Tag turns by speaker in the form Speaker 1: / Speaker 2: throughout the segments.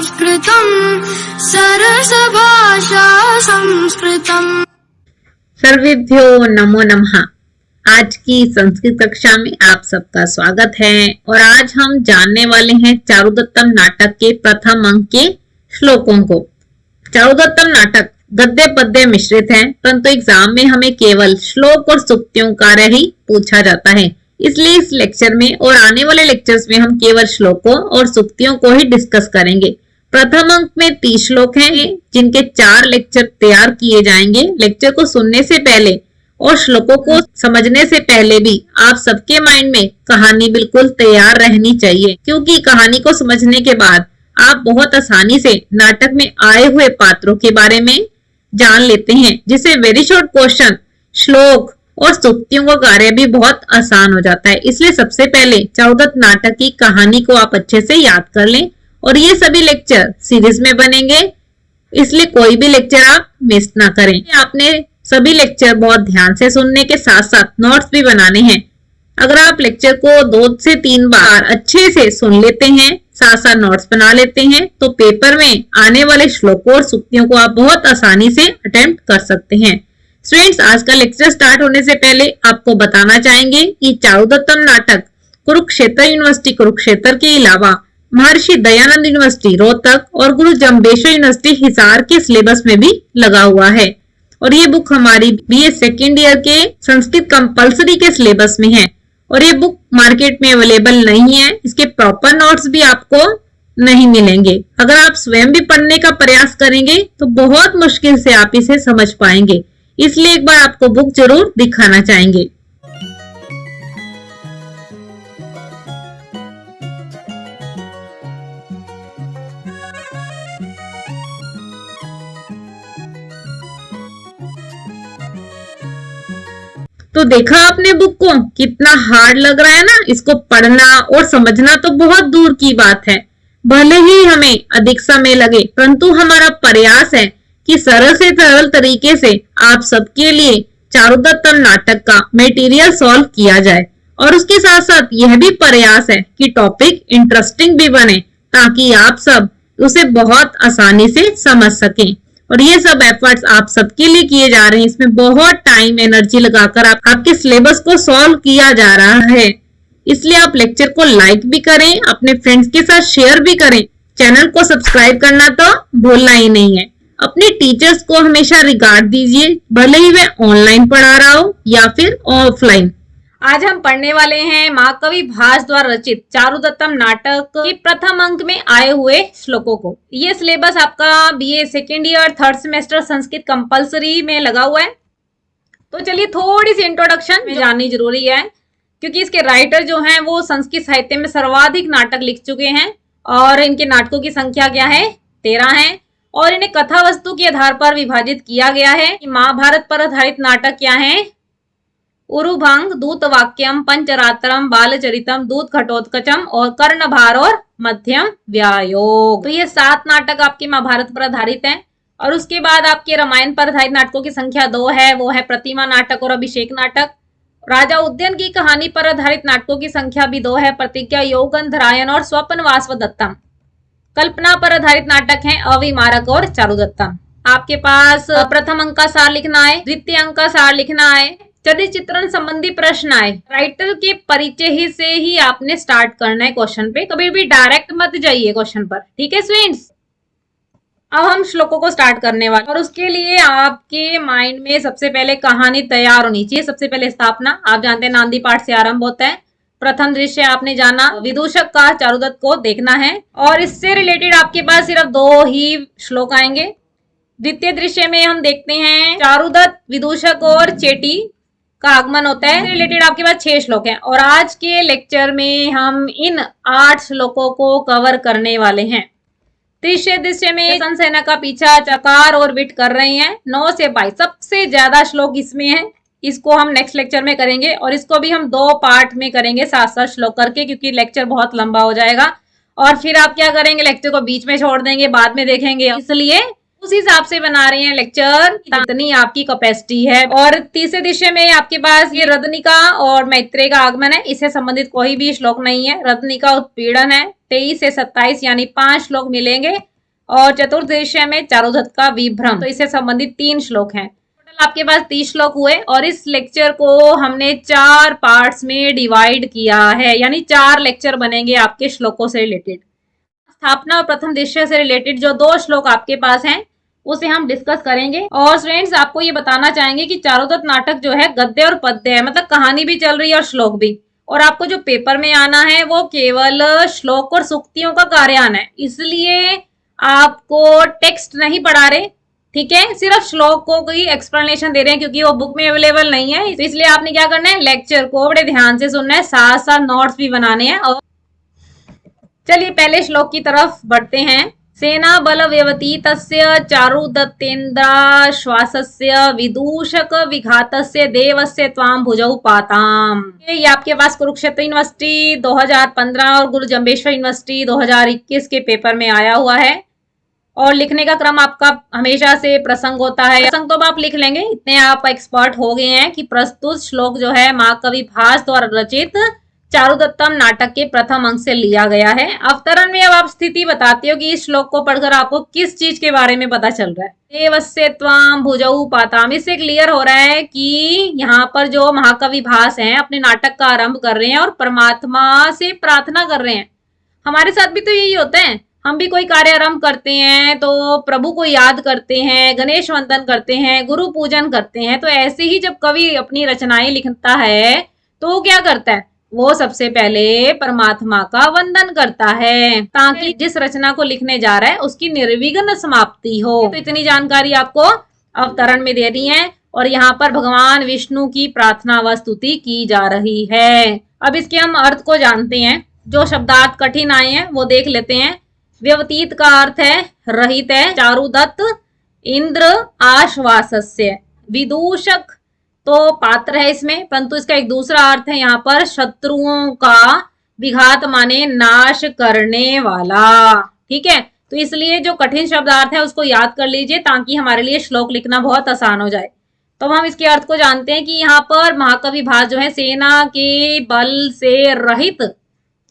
Speaker 1: संस्कृतम् सरस भाषा संस्कृतम्।
Speaker 2: सर्वेभ्यो नमो नमः। आज की संस्कृत कक्षा में आप सबका स्वागत है और आज हम जानने वाले हैं चारुदत्तम नाटक के प्रथम अंक के श्लोकों को। चारुदत्तम नाटक गद्य पद्य मिश्रित है, परंतु एग्जाम में हमें केवल श्लोक और सूक्तियों कार्य ही पूछा जाता है। इसलिए इस लेक्चर में और आने वाले लेक्चर्स में हम केवल श्लोकों और सूक्तियों को ही डिस्कस करेंगे। प्रथम अंक में 30 श्लोक हैं, जिनके 4 लेक्चर तैयार किए जाएंगे। लेक्चर को सुनने से पहले और श्लोकों को समझने से पहले भी आप सबके माइंड में कहानी बिल्कुल तैयार रहनी चाहिए, क्योंकि कहानी को समझने के बाद आप बहुत आसानी से नाटक में आए हुए पात्रों के बारे में जान लेते हैं, जिससे वेरी शॉर्ट क्वेश्चन, श्लोक और सूक्तियों का कार्य भी बहुत आसान हो जाता है। इसलिए सबसे पहले चारुदत्त नाटक की कहानी को आप अच्छे से याद कर लें और ये सभी लेक्चर सीरीज में बनेंगे, इसलिए कोई भी लेक्चर आप मिस ना करें। आपने सभी लेक्चर बहुत ध्यान से सुनने के साथ साथ नोट्स भी बनाने हैं। अगर आप लेक्चर को 2 से 3 बार अच्छे से सुन लेते हैं, साथ साथ नोट्स बना लेते हैं, तो पेपर में आने वाले श्लोकों और सूक्तियों को आप बहुत आसानी से अटेम्प्ट कर सकते हैं। स्टूडेंट्स, आज का लेक्चर स्टार्ट होने से पहले आपको बताना चाहेंगे कि चारुदत्तम नाटक कुरुक्षेत्र यूनिवर्सिटी कुरुक्षेत्र के अलावा महर्षि दयानंद यूनिवर्सिटी रोहतक और गुरु जम्बेश्वर यूनिवर्सिटी हिसार के सिलेबस में भी लगा हुआ है और ये बुक हमारी बीए सेकेंड ईयर के संस्कृत कंपलसरी के सिलेबस में है और ये बुक मार्केट में अवेलेबल नहीं है। इसके प्रॉपर नोट्स भी आपको नहीं मिलेंगे। अगर आप स्वयं भी पढ़ने का प्रयास करेंगे तो बहुत मुश्किल से आप इसे समझ पाएंगे, इसलिए एक बार आपको बुक जरूर दिखाना चाहेंगे। तो देखा आपने बुक को, कितना हार्ड लग रहा है ना। इसको पढ़ना और समझना तो बहुत दूर की बात है, भले ही हमें अधिक समय लगे, परंतु हमारा प्रयास है कि सरल से सरल तरीके से आप सबके लिए चारुदत्तम नाटक का मटेरियल सॉल्व किया जाए और उसके साथ साथ यह भी प्रयास है कि टॉपिक इंटरेस्टिंग भी बने, ताकि आप सब उसे बहुत आसानी से समझ सकें। और ये सब एफर्ट्स आप सबके लिए किए जा रहे हैं। इसमें बहुत टाइम एनर्जी लगाकर आपके सिलेबस को सॉल्व किया जा रहा है। इसलिए आप लेक्चर को लाइक भी करें, अपने फ्रेंड्स के साथ शेयर भी करें, चैनल को सब्सक्राइब करना तो भूलना ही नहीं है। अपने टीचर्स को हमेशा रिगार्ड दीजिए, भले ही वे ऑनलाइन पढ़ा रहा हो या फिर ऑफलाइन। आज हम पढ़ने वाले हैं महाकवि भास द्वारा रचित चारुदत्तम नाटक के प्रथम अंक में आए हुए श्लोकों को। ये सिलेबस आपका BA second year 3rd semester Sanskrit compulsory में लगा हुआ है। तो चलिए थोड़ी सी इंट्रोडक्शन में जाननी जरूरी है, क्योंकि इसके राइटर जो हैं वो संस्कृत साहित्य में सर्वाधिक नाटक लिख चुके हैं और इनके नाटकों की संख्या क्या है, 13 है और इन्हें कथा वस्तु के आधार पर विभाजित किया गया है। महाभारत पर आधारित नाटक क्या है, उरुभंग, दूत वाक्यम, पंचरात्रम, बालचरितम, दूत घटोत्कचम और कर्णभार और मध्यम व्यायोग। तो ये 7 नाटक आपके महाभारत पर आधारित हैं। और उसके बाद आपके रामायण पर आधारित नाटकों की संख्या 2 है, वो है प्रतिमा नाटक और अभिषेक नाटक। राजा उद्यन की कहानी पर आधारित नाटकों की संख्या भी 2 है, प्रतिज्ञा, यौगंधरायण और स्वप्न वासवदत्तम। कल्पना पर आधारित नाटक है अविमारक और चारुदत्तम। आपके पास प्रथम अंक का सार लिखना है, द्वितीय अंक का सार लिखना है, चरित्र चित्रण संबंधी प्रश्न आए, राइटर के परिचय ही से ही आपने स्टार्ट करना है क्वेश्चन पे, कभी भी डायरेक्ट मत जाइए क्वेश्चन पर, ठीक है स्टूडेंट्स। अब हम श्लोकों को स्टार्ट करने वाले और उसके लिए आपके माइंड में सबसे पहले कहानी तैयार होनी चाहिए। सबसे पहले स्थापना, आप जानते हैं नांदी पाठ से आरंभ होता है। प्रथम दृश्य आपने जाना, विदूषक का चारुदत्त को देखना है और इससे रिलेटेड आपके पास सिर्फ 2 ही श्लोक आएंगे। द्वितीय दृश्य में हम देखते हैं चारुदत्त, विदूषक और चेटी का आगमन होता है, रिलेटेड आपके पास 6 श्लोक हैं और आज के लेक्चर में हम इन 8 श्लोकों को कवर करने वाले हैं। तीसरे दृश्य में सेना का पीछा चकार और विट कर रहे हैं, 9 से 22 सबसे ज्यादा श्लोक इसमें है। इसको हम नेक्स्ट लेक्चर में करेंगे और इसको भी हम 2 पार्ट में करेंगे 7-7 श्लोक करके, क्योंकि लेक्चर बहुत लंबा हो जाएगा और फिर आप क्या करेंगे, लेक्चर को बीच में छोड़ देंगे, बाद में देखेंगे, इसलिए उस हिसाब से बना रहे हैं लेक्चर, जितनी आपकी कैपेसिटी है। और तीसरे दृश्य में आपके पास ये रदनिका और मैत्रेय का आगमन है, इससे संबंधित कोई भी श्लोक नहीं है। रदनिका उत्पीड़न है, 23 से 27 यानी 5 श्लोक मिलेंगे और चतुर्दशीय में चारुदत्त का विभ्रम, तो इससे संबंधित 3 श्लोक हैं। टोटल आपके पास 30 श्लोक हुए और इस लेक्चर को हमने 4 पार्ट्स में डिवाइड किया है, यानी 4 लेक्चर बनेंगे आपके श्लोकों से रिलेटेड। स्थापना और प्रथम दृश्य से रिलेटेड जो 2 श्लोक आपके पास हैं उसे हम डिस्कस करेंगे। और फ्रेंड्स आपको ये बताना चाहेंगे कि चारुदत्त नाटक जो है गद्य और पद्य है, मतलब कहानी भी चल रही है और श्लोक भी। और आपको जो पेपर में आना है वो केवल श्लोक और सूक्तियों का कार्यान है, इसलिए आपको टेक्स्ट नहीं पढ़ा रहे, ठीक है, सिर्फ श्लोक को कोई एक्सप्लेनेशन दे रहे हैं क्योंकि वो बुक में अवेलेबल नहीं है। तो इसलिए आपने क्या करना है, लेक्चर को बड़े ध्यान से सुनना है, साथ साथ नोट्स भी बनाने हैं। और चलिए पहले श्लोक की तरफ बढ़ते हैं। सेना बल व्यवतीतस्य चारुदत्तेन्द्राश्वासस्य विदूषक विघातस्य देवस्य त्वां भुजौ पाताम। ये आपके पास कुरुक्षेत्र यूनिवर्सिटी 2015 और गुरु जम्बेश्वर यूनिवर्सिटी 2021 के पेपर में आया हुआ है। और लिखने का क्रम आपका हमेशा से प्रसंग होता है, प्रसंग तो आप लिख लेंगे, इतने आप एक्सपर्ट हो गए हैं कि प्रस्तुत श्लोक जो है महाकवि भास द्वारा रचित चारुदत्तम नाटक के प्रथम अंक से लिया गया है। अवतरण में अब आप स्थिति बताती हो कि इस श्लोक को पढ़कर आपको किस चीज के बारे में पता चल रहा है। देवस्य त्वां भुजौ पाताम, इससे क्लियर हो रहा है कि यहाँ पर जो महाकवि भास हैं अपने नाटक का आरंभ कर रहे हैं और परमात्मा से प्रार्थना कर रहे हैं। हमारे साथ भी तो यही होता है, हम भी कोई कार्य आरंभ करते हैं तो प्रभु को याद करते हैं, गणेश वंदन करते हैं, गुरु पूजन करते हैं। तो ऐसे ही जब कवि अपनी रचनाएं लिखता है तो वो क्या करता है, वो सबसे पहले परमात्मा का वंदन करता है ताकि जिस रचना को लिखने जा रहा है उसकी निर्विघ्न समाप्ति हो। तो इतनी जानकारी आपको अवतरण में दे दी है और यहाँ पर भगवान विष्णु की प्रार्थना व स्तुति की जा रही है। अब इसके हम अर्थ को जानते हैं, जो शब्दार्थ कठिन आए हैं वो देख लेते हैं। व्यवतीत का अर्थ है रहित है, चारुदत्त इंद्र आश्वासस्य, विदूषक तो पात्र है इसमें, परंतु इसका एक दूसरा अर्थ है यहाँ पर शत्रुओं का, विघात माने नाश करने वाला, ठीक है। तो इसलिए जो कठिन शब्दार्थ है उसको याद कर लीजिए ताकि हमारे लिए श्लोक लिखना बहुत आसान हो जाए। तो हम इसके अर्थ को जानते हैं कि यहाँ पर महाकवि भास जो है सेना के बल से रहित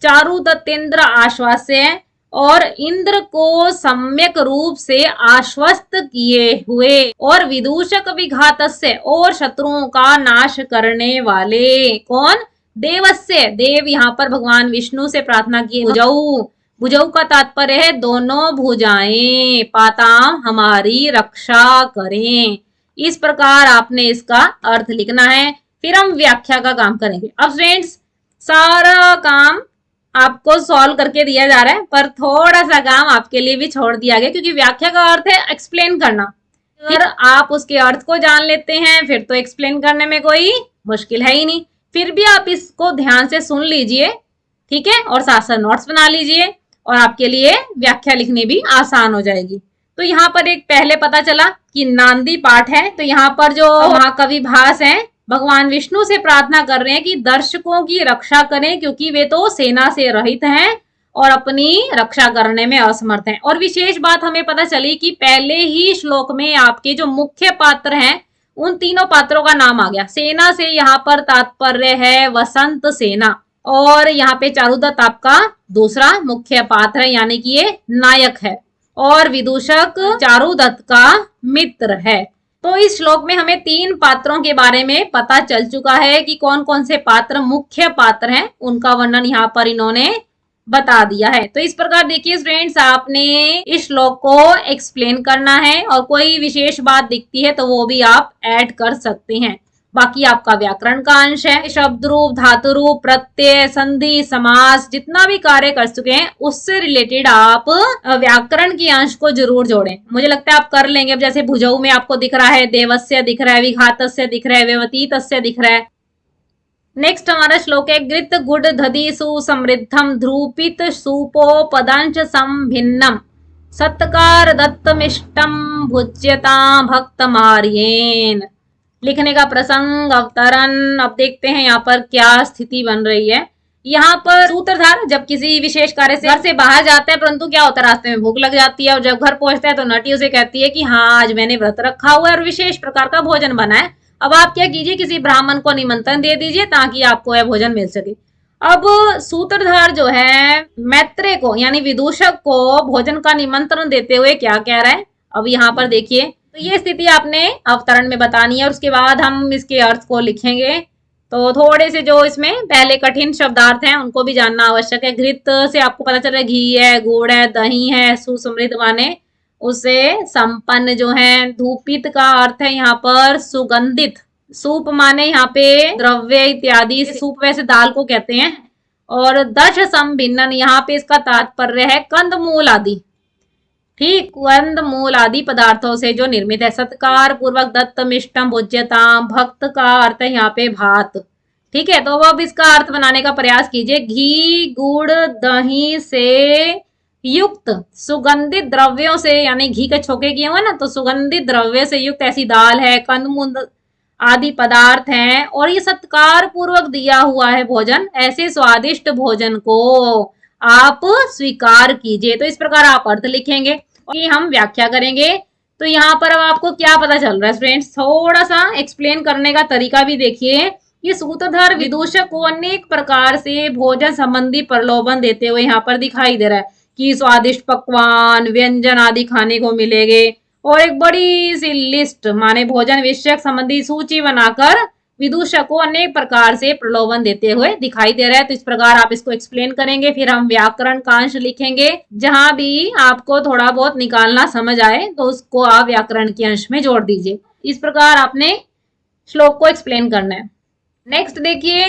Speaker 2: चारुदत्तेन्द्र आश्वास्य है और इंद्र को सम्यक रूप से आश्वस्त किए हुए, और विदूषक विघातस्य और शत्रुओं का नाश करने वाले, कौन, देवस्य, देव यहाँ पर भगवान विष्णु से प्रार्थना किए। भुजौ, भुजौ का तात्पर्य है दोनों भुजाएं, पाताम हमारी रक्षा करें। इस प्रकार आपने इसका अर्थ लिखना है। फिर हम व्याख्या का काम करेंगे। अब फ्रेंड्स सारा काम आपको सॉल्व करके दिया जा रहा है, पर थोड़ा सा काम आपके लिए भी छोड़ दिया गया क्योंकि व्याख्या का अर्थ है एक्सप्लेन करना। फिर आप उसके अर्थ को जान लेते हैं फिर तो एक्सप्लेन करने में कोई मुश्किल है ही नहीं। फिर भी आप इसको ध्यान से सुन लीजिए, ठीक है, और साथ साथ नोट्स बना लीजिए और आपके लिए व्याख्या लिखनी भी आसान हो जाएगी। तो यहाँ पर एक पहले पता चला कि नांदी पाठ है, तो यहाँ पर जो महाकवि भास है भगवान विष्णु से प्रार्थना कर रहे हैं कि दर्शकों की रक्षा करें क्योंकि वे तो सेना से रहित हैं और अपनी रक्षा करने में असमर्थ हैं। और विशेष बात हमें पता चली कि पहले ही श्लोक में आपके जो मुख्य पात्र हैं उन तीनों पात्रों का नाम आ गया। सेना से यहाँ पर तात्पर्य है वसंत सेना, और यहाँ पे चारुदत्त आपका दूसरा मुख्य पात्र है यानी कि ये नायक है, और विदूषक चारुदत्त का मित्र है। तो इस श्लोक में हमें 3 पात्रों के बारे में पता चल चुका है कि कौन कौन से पात्र मुख्य पात्र हैं, उनका वर्णन यहाँ पर इन्होंने बता दिया है। तो इस प्रकार देखिए फ्रेंड्स, आपने इस श्लोक को एक्सप्लेन करना है और कोई विशेष बात दिखती है तो वो भी आप ऐड कर सकते हैं। बाकी आपका व्याकरण का अंश है, शब्द रूप, धातु रूप, प्रत्यय, संधि, समास, जितना भी कार्य कर चुके हैं उससे रिलेटेड आप व्याकरण के अंश को जरूर जोड़ें। मुझे लगता है आप कर लेंगे। अब जैसे भुजौ में आपको दिख रहा है देवस्य दिख रहा है, विघातस्य दिख रहा है, व्यवतीतस्य दिख रहा है। नेक्स्ट हमारा श्लोक है गृत गुड दधि सुसमृद्धम ध्रुपित सुपोपदंश संभिन्नम सत्कार दत्तमिष्टम भुज्यता भक्त मार्येन। लिखने का प्रसंग, अवतरण। अब देखते हैं यहाँ पर क्या स्थिति बन रही है। यहाँ पर सूत्रधार जब किसी विशेष कार्य से घर से बाहर जाता है, परंतु क्या होता है रास्ते में भूख लग जाती है और जब घर पहुंचता है तो नटी उसे कहती है कि हाँ आज मैंने व्रत रखा हुआ है और विशेष प्रकार का भोजन बना है। अब आप क्या कीजिए, किसी ब्राह्मण को निमंत्रण दे दीजिए ताकि आपको यह भोजन मिल सके। अब सूत्रधार जो है मैत्रेय को यानी विदूषक को भोजन का निमंत्रण देते हुए क्या कह रहा है, अब यहाँ पर देखिए। तो ये स्थिति आपने अवतरण में बतानी है और उसके बाद हम इसके अर्थ को लिखेंगे। तो थोड़े से जो इसमें पहले कठिन शब्दार्थ हैं उनको भी जानना आवश्यक है। घृत से आपको पता चल रहा है घी है, गुड़ है, दही है, सुसमृद्ध माने उसे संपन्न जो है। धूपित का अर्थ है यहाँ पर सुगंधित। सूप माने यहाँ पे द्रव्य इत्यादि, सूप वैसे दाल को कहते हैं। और दश संभिन्नन यहाँ पे इसका तात्पर्य है कंदमूल आदि, ठीक, कंदमूल आदि पदार्थों से जो निर्मित है। सत्कार पूर्वक दत्त मिष्टम भोज्यताम, भक्त का अर्थ है यहाँ पे भात, ठीक है। तो अब इसका अर्थ बनाने का प्रयास कीजिए। घी गुड़ दही से युक्त सुगंधित द्रव्यों से, यानी घी के छोके किए हुए ना, तो सुगंधित द्रव्य से युक्त ऐसी दाल है, कंदमूल आदि पदार्थ हैं और ये सत्कार पूर्वक दिया हुआ है भोजन। ऐसे स्वादिष्ट भोजन को आप स्वीकार कीजिए। तो इस प्रकार आप अर्थ लिखेंगे और ये हम व्याख्या करेंगे। तो यहाँ पर अब आपको क्या पता चल रहा है फ्रेंड्स, थोड़ा सा एक्सप्लेन करने का तरीका भी देखिए। ये सूत्रधार विदूषक को अनेक प्रकार से भोजन संबंधी प्रलोभन देते हुए यहाँ पर दिखाई दे रहा है कि स्वादिष्ट पकवान व्यंजन आदि खाने को मिलेंगे और एक बड़ी सी लिस्ट माने भोजन विषयक संबंधी सूची बनाकर विदूषक को अनेक प्रकार से प्रलोभन देते हुए दिखाई दे रहा है। तो इस प्रकार आप इसको एक्सप्लेन करेंगे, फिर हम व्याकरण का अंश लिखेंगे। जहां भी आपको थोड़ा बहुत निकालना समझ आए तो उसको आप व्याकरण के अंश में जोड़ दीजिए। इस प्रकार आपने श्लोक को एक्सप्लेन करना है। नेक्स्ट देखिए,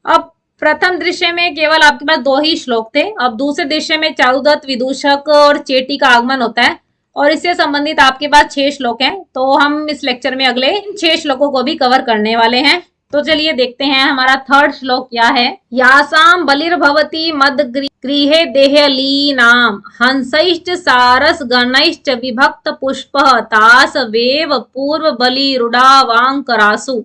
Speaker 2: अब प्रथम दृश्य में केवल आपके पास 2 ही श्लोक थे। अब दूसरे दृश्य में चारुदत्त विदूषक और चेटी का आगमन होता है और इससे संबंधित आपके पास 6 श्लोक हैं। तो हम इस लेक्चर में अगले 6 श्लोकों को भी कवर करने वाले हैं। तो चलिए देखते हैं हमारा थर्ड श्लोक क्या है। यासाम बलिर्भवती मद गृहे देहलीनाम हंसैश्च सारस गणैश्च विभक्त पुष्प तास वेव पूर्व बलि रुडावांकरासु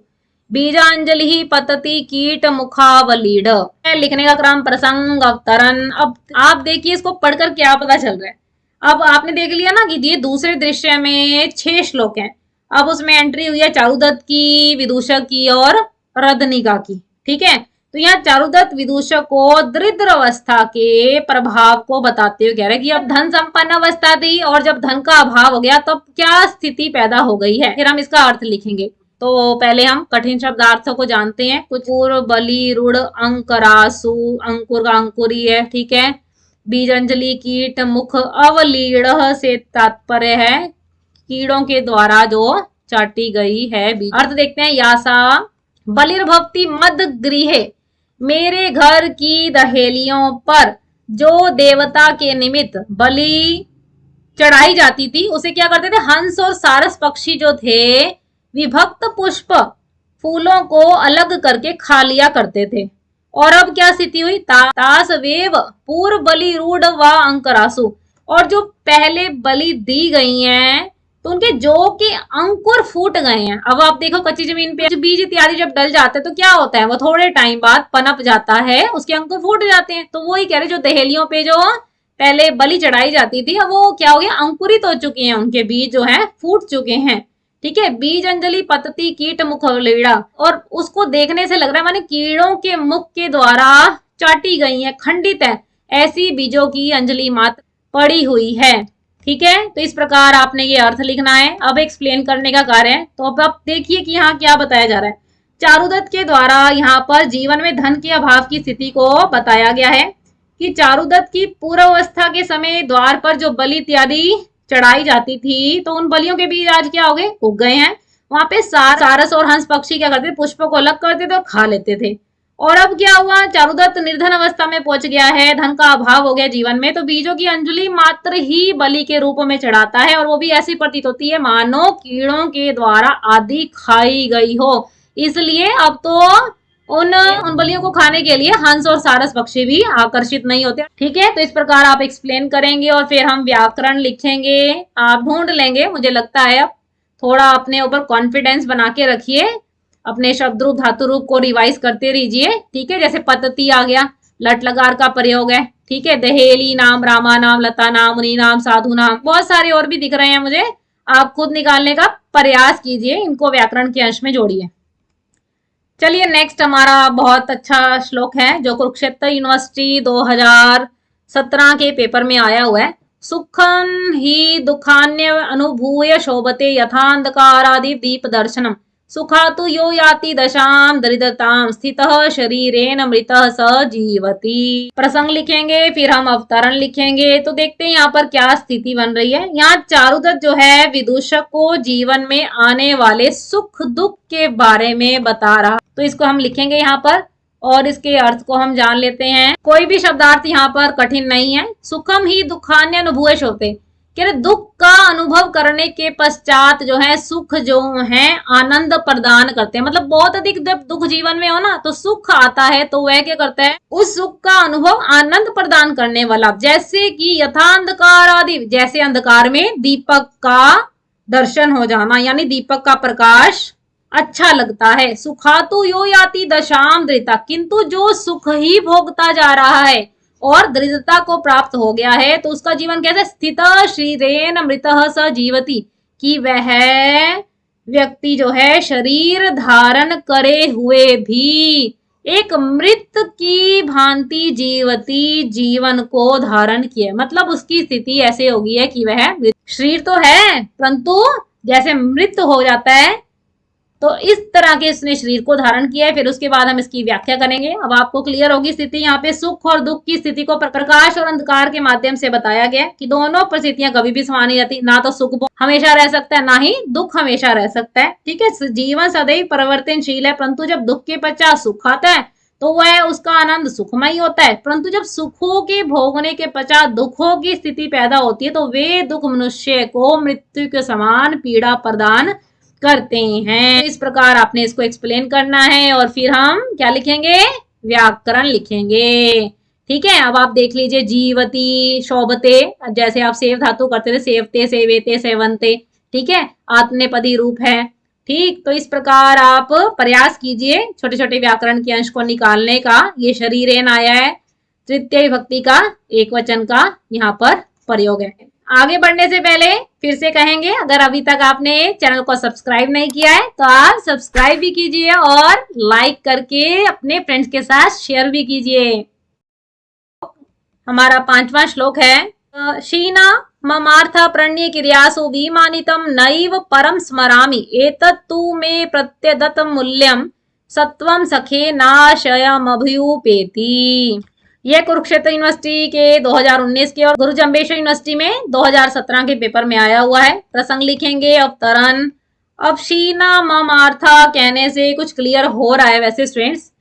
Speaker 2: बीजांजलि पतति कीट मुखावलीढ़। लिखने का क्रम प्रसंग अवतरण। अब आप देखिए इसको पढ़कर क्या पता चल रहा है। अब आपने देख लिया ना कि ये दूसरे दृश्य में 6 श्लोक हैं। अब उसमें एंट्री हुई है चारुदत्त की, विदूषक की और रदनिका की, ठीक है। तो यहाँ चारुदत्त विदूषक को दरिद्र अवस्था के प्रभाव को बताते हुए कह रहे हैं कि अब धन संपन्न अवस्था थी और जब धन का अभाव हो गया तब क्या स्थिति पैदा हो गई है। फिर हम इसका अर्थ लिखेंगे। तो पहले हम कठिन शब्दार्थों को जानते हैं। कुछ पूर्व बलि रुड़ अंकरासु, अंकुर का अंकुरी है, ठीक है। बीजांजलि कीट मुख अवलीढ़ से तात्पर्य है कीड़ों के द्वारा जो चाटी गई है। अर्थ देखते हैं। यासा बलिर्भवती मद गृहे, मेरे घर की दहेलियों पर जो देवता के निमित्त बलि चढ़ाई जाती थी उसे क्या करते थे, हंस और सारस पक्षी जो थे विभक्त पुष्प फूलों को अलग करके खा लिया करते थे। और अब क्या स्थिति हुई, तास वेव पूर्व बलि रूढ़ व अंकरासु, और जो पहले बलि दी गई हैं तो उनके जौ के अंकुर फूट गए हैं। अब आप देखो कच्ची जमीन पे बीज इत्यादि जब डल जाते हैं तो क्या होता है, वो थोड़े टाइम बाद पनप जाता है, उसके अंकुर फूट जाते हैं। तो वही कह रहे जो दहेलियों पे जो पहले बलि चढ़ाई जाती थी अब वो क्या हो गया, अंकुरित हो चुके हैं, उनके बीज जो है फूट चुके हैं, ठीक है। बीज अंजलि पतती कीट मुखवलीढ़, और उसको देखने से लग रहा है माने कीड़ों के मुख के द्वारा चाटी गई है, खंडित है, ऐसी बीजों की अंजलि मात्र पड़ी हुई है, ठीक है। तो इस प्रकार आपने ये अर्थ लिखना है। अब एक्सप्लेन करने का कार्य है। तो अब आप देखिए कि यहाँ क्या बताया जा रहा है। चारुदत्त के द्वारा यहाँ पर जीवन में धन के अभाव की स्थिति को बताया गया है कि चारुदत्त की पूर्वावस्था के समय द्वार पर जो बलि इत्यादि चढ़ाई जाती थी तो उन बलियों के बीज आज क्या हो गए, उग गए हैं। वहां पे सारस और हंस पक्षी क्या करते थे, पुष्पों को अलग करते थे और खा लेते थे। और अब क्या हुआ, चारुदत्त निर्धन अवस्था में पहुंच गया है, धन का अभाव हो गया जीवन में, तो बीजों की अंजलि मात्र ही बलि के रूप में चढ़ाता है और वो भी ऐसी प्रतीत होती है मानो कीड़ों के द्वारा आदि खाई गई हो। इसलिए अब तो उन बलियों को खाने के लिए हंस और सारस पक्षी भी आकर्षित नहीं होते, ठीक है। तो इस प्रकार आप एक्सप्लेन करेंगे और फिर हम व्याकरण लिखेंगे। आप ढूंढ लेंगे, मुझे लगता है। अब थोड़ा अपने ऊपर कॉन्फिडेंस बना के रखिए, अपने शब्द रूप धातु रूप को रिवाइज करते रहिए, ठीक है। जैसे पतती आ गया, लट लकार का प्रयोग है, ठीक है। दहेली नाम, रामा नाम, लता नाम, मुनि नाम, साधु नाम, बहुत सारे और भी दिख रहे हैं मुझे। आप खुद निकालने का प्रयास कीजिए, इनको व्याकरण के अंश में जोड़िए। चलिए नेक्स्ट हमारा बहुत अच्छा श्लोक है जो कुरुक्षेत्र यूनिवर्सिटी 2017 के पेपर में आया हुआ है। सुखम ही दुखान्य अनुभूय शोभते यथांधकारादि दीप दर्शनम सुखातु यो याति दशाम दरिद्रताम स्थितः शरीरेण मृतः स जीवति। प्रसंग लिखेंगे फिर हम अवतरण लिखेंगे। तो देखते हैं यहाँ पर क्या स्थिति बन रही है। यहाँ चारुदत्त जो है विदूषक को जीवन में आने वाले सुख दुख के बारे में बता रहा। तो इसको हम लिखेंगे यहाँ पर और इसके अर्थ को हम जान लेते हैं। कोई भी शब्दार्थ यहाँ पर कठिन नहीं है। सुखम ही दुखान्य अनुभूयश होते, दुख का अनुभव करने के पश्चात जो है सुख जो है आनंद प्रदान करते हैं। मतलब बहुत अधिक जब दुख जीवन में हो ना तो सुख आता है तो वह क्या करता है, उस सुख का अनुभव आनंद प्रदान करने वाला। जैसे कि यथांधकार आदि, जैसे अंधकार में दीपक का दर्शन हो जाना, यानी दीपक का प्रकाश अच्छा लगता है। सुखातु यो याति दशाम दृता, किंतु जो सुख ही भोगता जा रहा है और दरिद्रता को प्राप्त हो गया है तो उसका जीवन कैसे, स्थित शरीरेण मृतः स जीवति, कि वह व्यक्ति जो है शरीर धारण करे हुए भी एक मृत की भांति जीवती, जीवन को धारण किए। मतलब उसकी स्थिति ऐसे होगी है कि वह शरीर तो है परंतु जैसे मृत हो जाता है तो इस तरह के इसने शरीर को धारण किया है। फिर उसके बाद हम इसकी व्याख्या करेंगे। अब आपको क्लियर होगी स्थिति। यहाँ पे सुख और दुख की स्थिति को प्रकाश और अंधकार के माध्यम से बताया गया कि दोनों परिस्थितियां कभी भी समान नहीं रहती। ना तो सुख हमेशा रह सकता है ना ही दुख हमेशा रह सकता है। ठीक है, जीवन सदैव परिवर्तनशील है, परंतु जब दुख के पश्चात सुख आता है तो वह उसका आनंद सुखमय होता है। परंतु जब सुखों के भोगने के पश्चात दुखों की स्थिति पैदा होती है तो वे दुख मनुष्य को मृत्यु के समान पीड़ा प्रदान करते हैं। इस प्रकार आपने इसको एक्सप्लेन करना है और फिर हम क्या लिखेंगे, व्याकरण लिखेंगे। ठीक है, अब आप देख लीजिए जीवती, शोभते, जैसे आप सेव धातु करते थे, सेवते, सेवेते, सेवंते। ठीक है, आत्मनेपदी रूप है। ठीक, तो इस प्रकार आप प्रयास कीजिए छोटे छोटे व्याकरण के अंश को निकालने का। ये शरीरेन आया है, तृतीय विभक्ति का एक वचन का यहाँ पर प्रयोग है। आगे बढ़ने से पहले फिर से कहेंगे, अगर अभी तक आपने चैनल को सब्सक्राइब नहीं किया है तो आप सब्सक्राइब भी कीजिए और लाइक करके अपने फ्रेंड्स के साथ शेयर भी कीजिए। हमारा 5वां श्लोक है, शीना ममार्थ प्रणीय क्रियासु विमानितम नैव परम स्मरामि एतत्तु मे प्रत्यदत्त मूल्यम सत्वम सखे नाशयमभ्युपेति। यह कुरुक्षेत्र यूनिवर्सिटी के 2019 के और गुरु जम्बेश्वर यूनिवर्सिटी में 2017 के पेपर में आया हुआ है। प्रसंग लिखेंगे, अवतरण। अब शीना ममार्था कहने से कुछ क्लियर हो रहा है वैसे स्टूडेंट्स,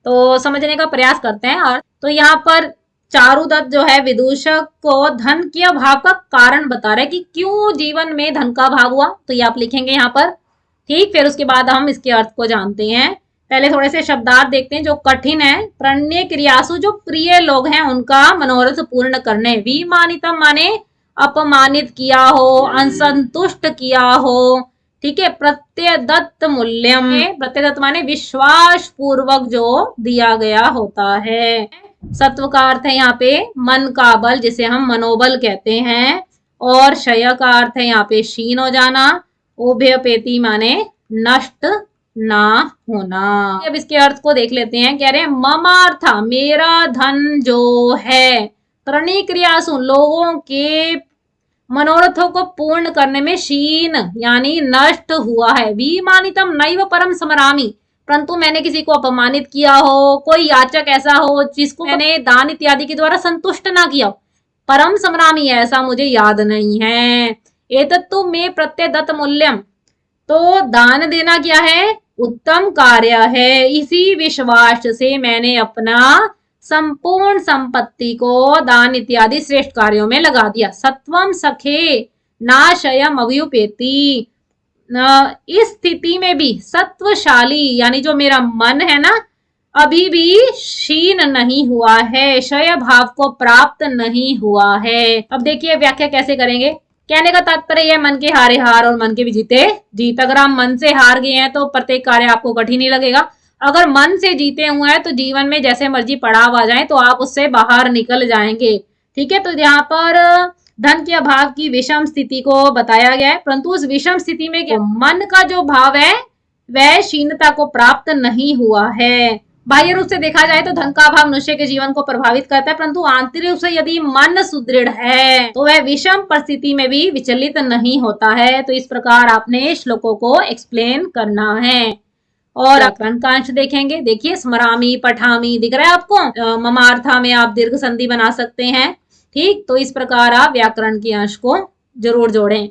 Speaker 2: तो समझने का प्रयास करते हैं। और तो यहाँ पर चारुदत्त जो है विदूषक को धन के अभाव का कारण बता रहे हैं कि क्यों जीवन में धन का अभाव हुआ। तो ये आप लिखेंगे यहाँ पर। ठीक, फिर उसके बाद हम इसके अर्थ को जानते हैं। पहले थोड़े से शब्दार्थ देखते हैं जो कठिन है। प्रणय क्रियासु, जो प्रिय लोग हैं उनका मनोरथ पूर्ण करने। विमानितम माने अपमानित किया हो, असंतुष्ट किया हो। ठीक है, प्रत्यदत्त मूल्यम, प्रत्यदत्त माने विश्वास पूर्वक जो दिया गया होता है। सत्व का अर्थ है यहाँ पे मन का बल, जिसे हम मनोबल कहते हैं। और क्षय का अर्थ है यहाँ पे क्षीण हो जाना। उभयपेति माने नष्ट ना होना। अब इसके अर्थ को देख लेते हैं। कह रहे हैं ममार्था, मेरा धन जो है, प्रणय क्रियासु, लोगों के मनोरथों को पूर्ण करने में क्षीण यानी नष्ट हुआ है। विमानितम नैव परम स्मरामि, परंतु मैंने किसी को अपमानित किया हो, कोई याचक ऐसा हो जिसको मैंने दान इत्यादि के द्वारा संतुष्ट ना किया हो, परम स्मरामि ऐसा मुझे याद नहीं है। एतत्तु में प्रत्यदत्त मूल्यम, तो दान देना क्या है, उत्तम कार्य है। इसी विश्वास से मैंने अपना संपूर्ण संपत्ति को दान इत्यादि श्रेष्ठ कार्यों में लगा दिया। सत्वम सखे नाशयम अभ्युपेति, इस स्थिति में भी सत्वशाली यानी जो मेरा मन है ना अभी भी क्षीण नहीं हुआ है, क्षय भाव को प्राप्त नहीं हुआ है। अब देखिए व्याख्या कैसे करेंगे। कहने का तात्पर्य यह, मन के हारे हार और मन के भी जीते जीत। अगर आप मन से हार गए हैं तो प्रत्येक कार्य आपको कठिन ही लगेगा। अगर मन से जीते हुए हैं तो जीवन में जैसे मर्जी पड़ाव आ जाए तो आप उससे बाहर निकल जाएंगे। ठीक है, तो यहाँ पर धन के अभाव की विषम स्थिति को बताया गया है, परंतु उस विषम स्थिति में मन का जो भाव है
Speaker 3: वह क्षीणता को प्राप्त नहीं हुआ है। बाह्य रूप से देखा जाए तो धन का अभाव मनुष्य के जीवन को प्रभावित करता है, परंतु आंतरिक रूप से यदि मन सुदृढ़ है तो वह विषम परिस्थिति में भी विचलित नहीं होता है। तो इस प्रकार आपने श्लोकों को एक्सप्लेन करना है। और व्याकरण का अंश देखेंगे। देखिए, स्मरामी पठामी दिख रहा है आपको, ममार्था में आप दीर्घ संधि बना सकते हैं। ठीक, तो इस प्रकार आप व्याकरण के अंश को जरूर जोड़ें।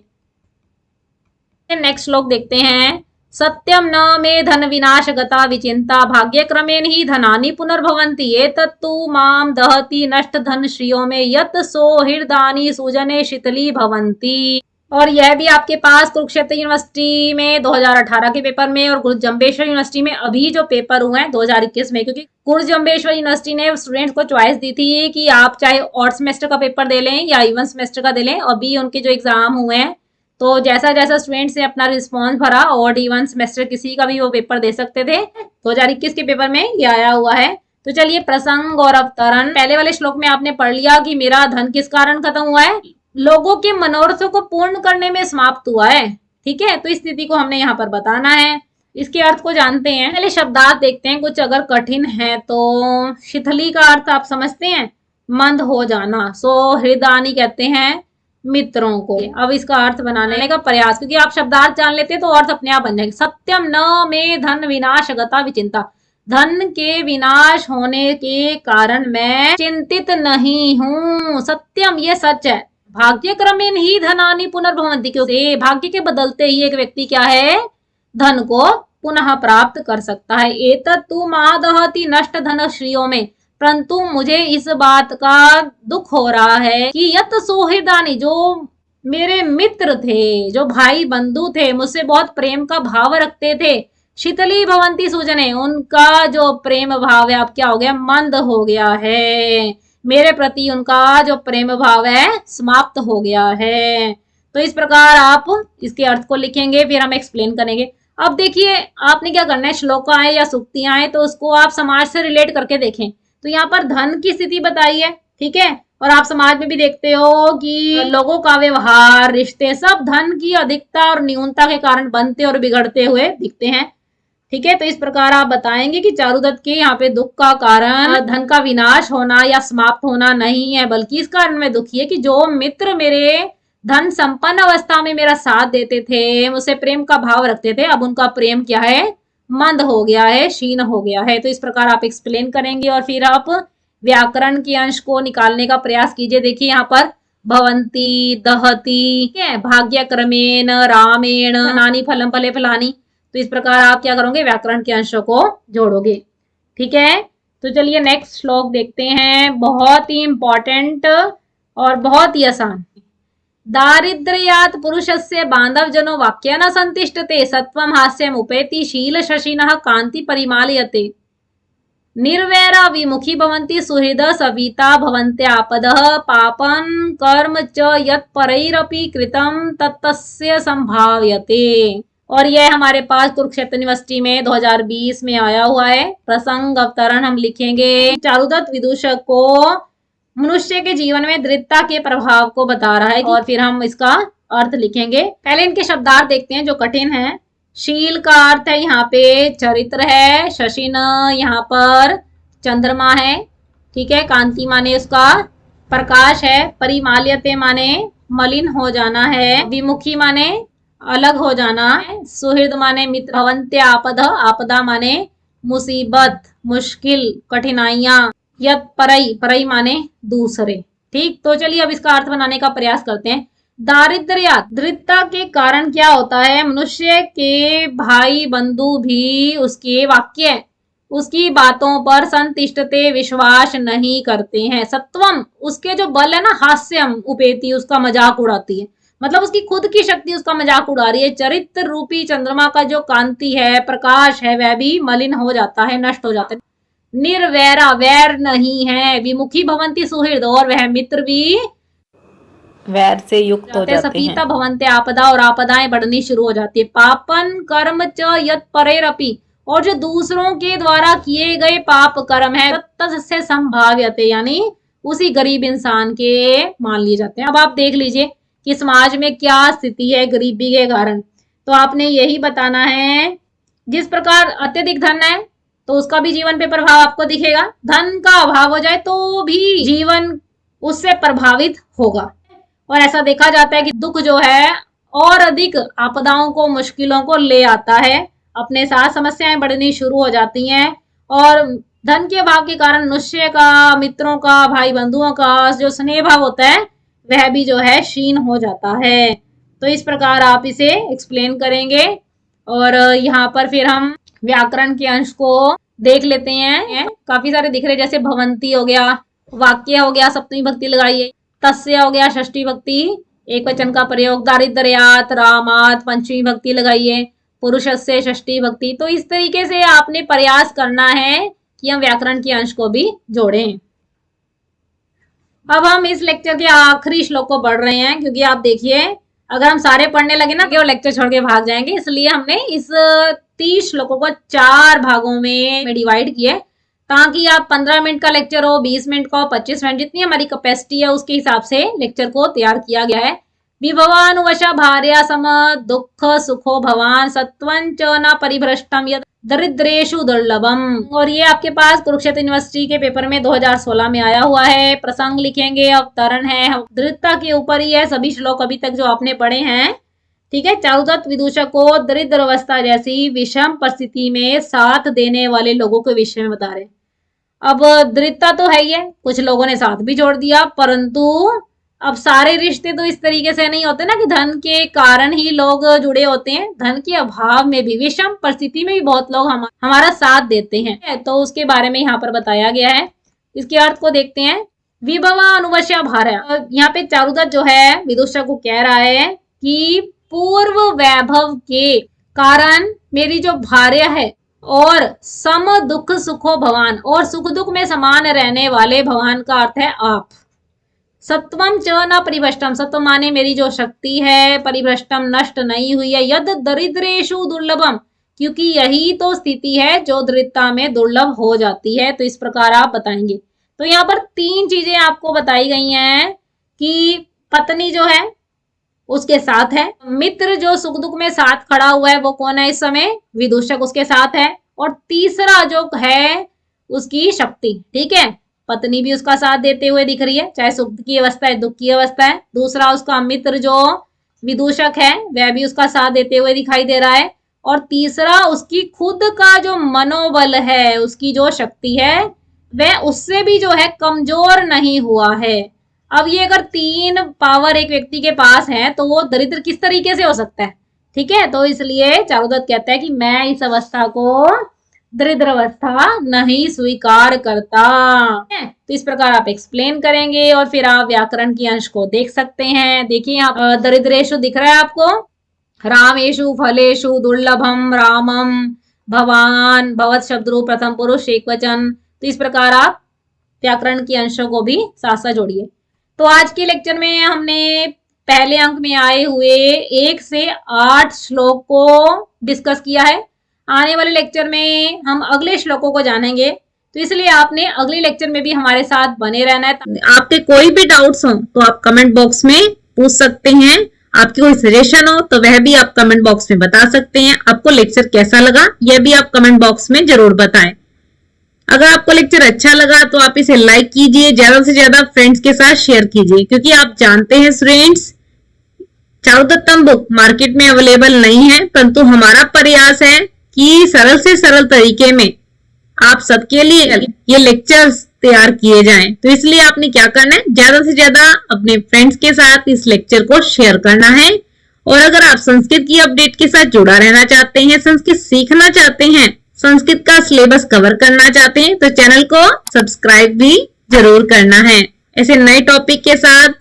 Speaker 3: नेक्स्ट श्लोक देखते हैं। सत्यम न मे धन विनाश गता विचिंता भाग्य क्रमेण ही धनानि पुनर्भवन्ति एतत्तु माम दहति नष्ट धन श्रियो में यत सो हृदानि सुजने शीतली भवन्ति। और यह भी आपके पास कुरुक्षेत्र यूनिवर्सिटी में 2018 के पेपर में और गुरु जम्बेश्वर यूनिवर्सिटी में अभी जो पेपर हुए हैं 2021 में, क्योंकि गुरु जम्बेश्वर यूनिवर्सिटी ने स्टूडेंट्स को चॉइस दी थी कि आप चाहे और सेमेस्टर का पेपर दे लें या इवन सेमेस्टर का दे लें। अभी उनके जो एग्जाम हुए हैं तो जैसा जैसा स्टूडेंट्स ने अपना रिस्पॉन्स भरा और इवन सेमेस्टर किसी का भी वो पेपर दे सकते थे। 2021 के पेपर में ये आया हुआ है। तो चलिए, प्रसंग और अवतरण। पहले वाले श्लोक में आपने पढ़ लिया कि मेरा धन किस कारण खत्म हुआ है, लोगों के मनोरथों को पूर्ण करने में समाप्त हुआ है। ठीक है, तो इस स्थिति को हमने यहाँ पर बताना है। इसके अर्थ को जानते हैं। पहले शब्दार्थ देखते हैं, कुछ अगर कठिन है तो। शिथिली का अर्थ आप समझते हैं, मंद हो जाना। सो हृदानी कहते हैं मित्रों को। अब इसका अर्थ बनाने का प्रयास, क्योंकि आप शब्दार्थ जान लेते तो अर्थ अपने आप बन जाएंगे। सत्यम न में धन विनाश गता विचिंता, धन के विनाश होने के कारण मैं चिंतित नहीं हूँ। सत्यम, ये सच है। भाग्य क्रमेण ही धनानि पुनर्भवन्ति, क्योंकि भाग्य के बदलते ही एक व्यक्ति क्या है, धन को पुनः प्राप्त कर सकता है। एतत्तु मादहति नष्ट धन श्रियो में, परंतु मुझे इस बात का दुख हो रहा है कि यत सोहृदानी, जो मेरे मित्र थे, जो भाई बंधु थे, मुझसे बहुत प्रेम का भाव रखते थे, शीतली भवंती सुजने, उनका जो प्रेम भाव है अब क्या हो गया, मंद हो गया है। मेरे प्रति उनका जो प्रेम भाव है समाप्त हो गया है। तो इस प्रकार आप इसके अर्थ को लिखेंगे, फिर हम एक्सप्लेन करेंगे। अब देखिए, आपने क्या करना है, श्लोक आए या सूक्तियां आए तो उसको आप समाज से रिलेट करके देखें। तो यहाँ पर धन की स्थिति बताई है, ठीक है, और आप समाज में भी देखते हो कि लोगों का व्यवहार, रिश्ते सब धन की अधिकता और न्यूनता के कारण बनते और बिगड़ते हुए दिखते हैं। ठीक है, तो इस प्रकार आप बताएंगे कि चारुदत्त के यहाँ पे दुख का कारण धन का विनाश होना या समाप्त होना नहीं है, बल्कि इस कारण में दुखी है कि जो मित्र मेरे धन संपन्न अवस्था में मेरा साथ देते थे, मुझसे प्रेम का भाव रखते थे, अब उनका प्रेम क्या है, मंद हो गया है, क्षीण हो गया है। तो इस प्रकार आप एक्सप्लेन करेंगे और फिर आप व्याकरण के अंश को निकालने का प्रयास कीजिए। देखिए यहाँ पर भवंती, दहती, भाग्य क्रमेण, रामेण, नानी फलम फले फलानी। तो इस प्रकार आप क्या करोगे, व्याकरण के अंशों को जोड़ोगे। ठीक है, तो चलिए नेक्स्ट श्लोक देखते हैं, बहुत ही इंपॉर्टेंट और बहुत ही आसान। दारिद्र्यात् पुरुषस्य बांधव जनो वाक्य न संतिष्ठते सत्वम हास्यम उपेति शील शशिनः कांति परिमालयते निर्वैरा विमुखी भवन्ति सुहृद सविता भवन्त्यापदः पापं कर्म च यत् परैरपि कृतं तत्तस्य संभाव्यते। और यह हमारे पास कुरुक्षेत्र यूनिवर्सिटी में 2020 में आया हुआ है। प्रसंग अवतरण हम लिखेंगे। चारुदत्त विदूषक को मनुष्य के जीवन में दृढ़ता के प्रभाव को बता रहा है और फिर हम इसका अर्थ लिखेंगे। पहले इनके शब्दार्थ देखते हैं जो कठिन है। शील का अर्थ है यहाँ पे चरित्र है, शशिन यहाँ पर चंद्रमा है, ठीक है, कांति माने उसका प्रकाश है, परिमाल्यते माने मलिन हो जाना है, विमुखी माने अलग हो जाना है, सुहृद माने मित्र, भवन्त्य आपद, आपदा माने मुसीबत, मुश्किल, कठिनाइयां, यत परई, परई माने दूसरे। ठीक, तो चलिए अब इसका अर्थ बनाने का प्रयास करते हैं। दारिद्र्य, दरिद्रता के कारण क्या होता है, मनुष्य के भाई बंधु भी उसके वाक्य, उसकी बातों पर संतिष्ठते, विश्वास नहीं करते हैं। सत्वम, उसके जो बल है ना, हास्यम उपेति, उसका मजाक उड़ाती है, मतलब उसकी खुद की शक्ति उसका मजाक उड़ा रही है। चरित्र रूपी चंद्रमा का जो कांति है, प्रकाश है, वह भी मलिन हो जाता है, नष्ट हो जाता है। निर्वैरा, वैर नहीं है, विमुखी भवंती सुहृद, और वह मित्र भी
Speaker 2: वैर से युक्त हो जाते हैं।
Speaker 3: सपीता भवन्ते आपदा, और आपदाएं बढ़नी शुरू हो जाती है। पापन कर्म च यत् परेरपि, और जो दूसरों के द्वारा किए गए पाप कर्म है, तत्तस्य संभाव्यते, यानी उसी गरीब इंसान के मान लिए जाते हैं। अब आप देख लीजिए कि समाज में क्या स्थिति है गरीबी के कारण। तो आपने यही बताना है जिस प्रकार अत्यधिक धन है तो उसका भी जीवन पे प्रभाव आपको दिखेगा, धन का अभाव हो जाए तो भी जीवन उससे प्रभावित होगा। और ऐसा देखा जाता है कि दुख जो है और अधिक आपदाओं को, मुश्किलों को ले आता है, अपने साथ समस्याएं बढ़नी शुरू हो जाती हैं और धन के अभाव के कारण मनुष्य का, मित्रों का, भाई बंधुओं का जो स्नेह भाव होता है वह भी जो है क्षीण हो जाता है। तो इस प्रकार आप इसे एक्सप्लेन करेंगे और यहाँ पर फिर हम व्याकरण के अंश को देख लेते हैं। काफी सारे दिख रहे, जैसे भवंती हो गया, वाक्य हो गया, सप्तमी भक्ति लगाइए, तस्य हो गया षष्ठी भक्ति, एक वचन का प्रयोग, दारिद्र्यात, रामात, पंचमी भक्ति लगाइए, पुरुष से षष्ठी भक्ति। तो इस तरीके से आपने प्रयास करना है कि हम व्याकरण के अंश को भी जोड़ें। अब हम इस लेक्चर के आखिरी श्लोक को पढ़ रहे हैं, क्योंकि आप देखिए अगर हम सारे पढ़ने लगे ना केवल लेक्चर छोड़ के भाग जाएंगे, इसलिए हमने इस 30 श्लोकों को 4 भागों में डिवाइड किए ताकि आप 15 मिनट का लेक्चर हो, 20 मिनट का हो, 25 मिनट, जितनी हमारी कैपेसिटी है उसके हिसाब से लेक्चर को तैयार किया गया है। विभवानुवशा भार्या सम दुख सुखो भवान सत्वं च न परिभ्रष्टम यद दरिद्रेषु दुर्लभम। और ये आपके पास कुरुक्षेत्र यूनिवर्सिटी के पेपर में 2016 में आया हुआ है। प्रसंग लिखेंगे, अवतरण है, दरिद्रता के ऊपर ही है सभी श्लोक अभी तक जो आपने पढ़े हैं। ठीक है। चारुदत्त विदूषक को दरिद्र अवस्था जैसी विषम परिस्थिति में साथ देने वाले लोगों के विषय में बता रहे। अब दरिद्रता तो है ही है, कुछ लोगों ने साथ भी जोड़ दिया, परंतु अब सारे रिश्ते तो इस तरीके से नहीं होते ना कि धन के कारण ही लोग जुड़े होते हैं। धन के अभाव में भी, विषम परिस्थिति में भी बहुत लोग हमारा साथ देते हैं। तो उसके बारे में यहाँ पर बताया गया है। इसके अर्थ को देखते हैं। विभवा अनुवश्य भार्या, यहाँ पे चारुदत्त जो है विदूषक को कह रहा है कि पूर्व वैभव के कारण मेरी जो भार्या है और सम दुख सुखो भवान, और सुख दुख में समान रहने वाले भगवान का अर्थ है आप। सत्वम च न परिभ्रष्टम, सत्व माने मेरी जो शक्ति है, परिभ्रष्टम नष्ट नहीं हुई है, यद दरिद्रेषु दुर्लभम, क्योंकि यही तो स्थिति है जो दरिद्रता में दुर्लभ हो जाती है। तो इस प्रकार आप बताएंगे। तो यहाँ पर 3 चीजें आपको बताई गई हैं कि पत्नी जो है उसके साथ है, मित्र जो सुख दुख में साथ खड़ा हुआ है वो कौन है इस समय, विदूषक उसके साथ है, और तीसरा जो है उसकी शक्ति। ठीक है, पत्नी भी उसका साथ देते हुए दिख रही है, चाहे सुख की अवस्था है, दुख की अवस्था है। दूसरा उसका मित्र जो विदूषक है वह भी उसका साथ देते हुए दिखाई दे रहा है, और तीसरा उसकी खुद का जो मनोबल है, उसकी जो शक्ति है वह उससे भी जो है कमजोर नहीं हुआ है। अब ये अगर 3 पावर एक व्यक्ति के पास है तो वो दरिद्र किस तरीके से हो सकता है। ठीक है, तो इसलिए चारुदत्त कहता है कि मैं इस अवस्था को दरिद्र अवस्था नहीं स्वीकार करता। तो इस प्रकार आप एक्सप्लेन करेंगे और फिर आप व्याकरण की अंश को देख सकते हैं। देखिए यहाँ दरिद्रेशु दिख रहा है आपको, रामेशु फलेशु दुर्लभम रामम भवान, भवत शब्द रूप प्रथम पुरुष एक वचन। तो इस प्रकार आप व्याकरण के अंशों को भी साथ साथ जोड़िए। तो आज के लेक्चर में हमने पहले अंक में आए हुए 1 से 8 श्लोक को डिस्कस किया है। आने वाले लेक्चर में हम अगले श्लोकों को जानेंगे, तो इसलिए आपने अगले लेक्चर में भी हमारे साथ बने रहना है।
Speaker 2: आपके कोई भी डाउट्स हो तो आप कमेंट बॉक्स में पूछ सकते हैं। आपकी कोई सजेशन हो तो वह भी आप कमेंट बॉक्स में बता सकते हैं। आपको लेक्चर कैसा लगा यह भी आप कमेंट बॉक्स में जरूर बताएं। अगर आपको लेक्चर अच्छा लगा तो आप इसे लाइक कीजिए, ज्यादा से ज्यादा फ्रेंड्स के साथ शेयर कीजिए, क्योंकि आप जानते हैं स्टूडेंट्स चारुदत्तम बुक मार्केट में अवेलेबल नहीं है, परंतु हमारा प्रयास है कि सरल से सरल तरीके में आप सबके लिए ये लेक्चर्स तैयार किए जाएं। तो इसलिए आपने क्या करना है, ज्यादा से ज्यादा अपने फ्रेंड्स के साथ इस लेक्चर को शेयर करना है। और अगर आप संस्कृत की अपडेट के साथ जुड़ा रहना चाहते हैं, संस्कृत सीखना चाहते हैं, संस्कृत का सिलेबस कवर करना चाहते हैं, तो चैनल को सब्सक्राइब भी जरूर करना है। ऐसे नए टॉपिक के साथ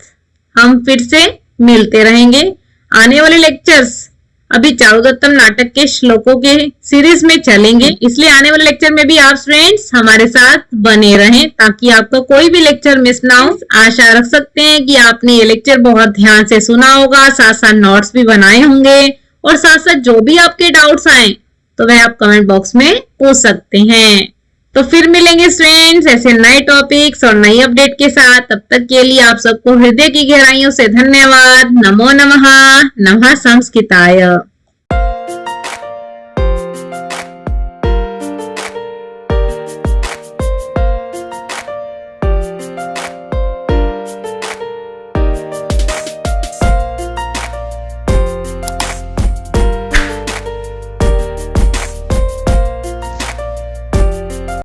Speaker 2: हम फिर से मिलते रहेंगे। आने वाले लेक्चर्स अभी चारुदत्तम नाटक के श्लोकों के सीरीज में चलेंगे, इसलिए आने वाले लेक्चर में भी आप फ्रेंड्स हमारे साथ बने रहें ताकि आपका कोई भी लेक्चर मिस ना हो। आशा रख सकते हैं कि आपने ये लेक्चर बहुत ध्यान से सुना होगा, साथ साथ नोट्स भी बनाए होंगे, और साथ साथ जो भी आपके डाउट्स आए तो वह आप कमेंट बॉक्स में पूछ सकते हैं। तो फिर मिलेंगे फ्रेंड्स ऐसे नए टॉपिक्स और नई अपडेट के साथ। तब तक के लिए आप सबको हृदय की गहराइयों से धन्यवाद। नमो नमः। नमः संस्कृताय।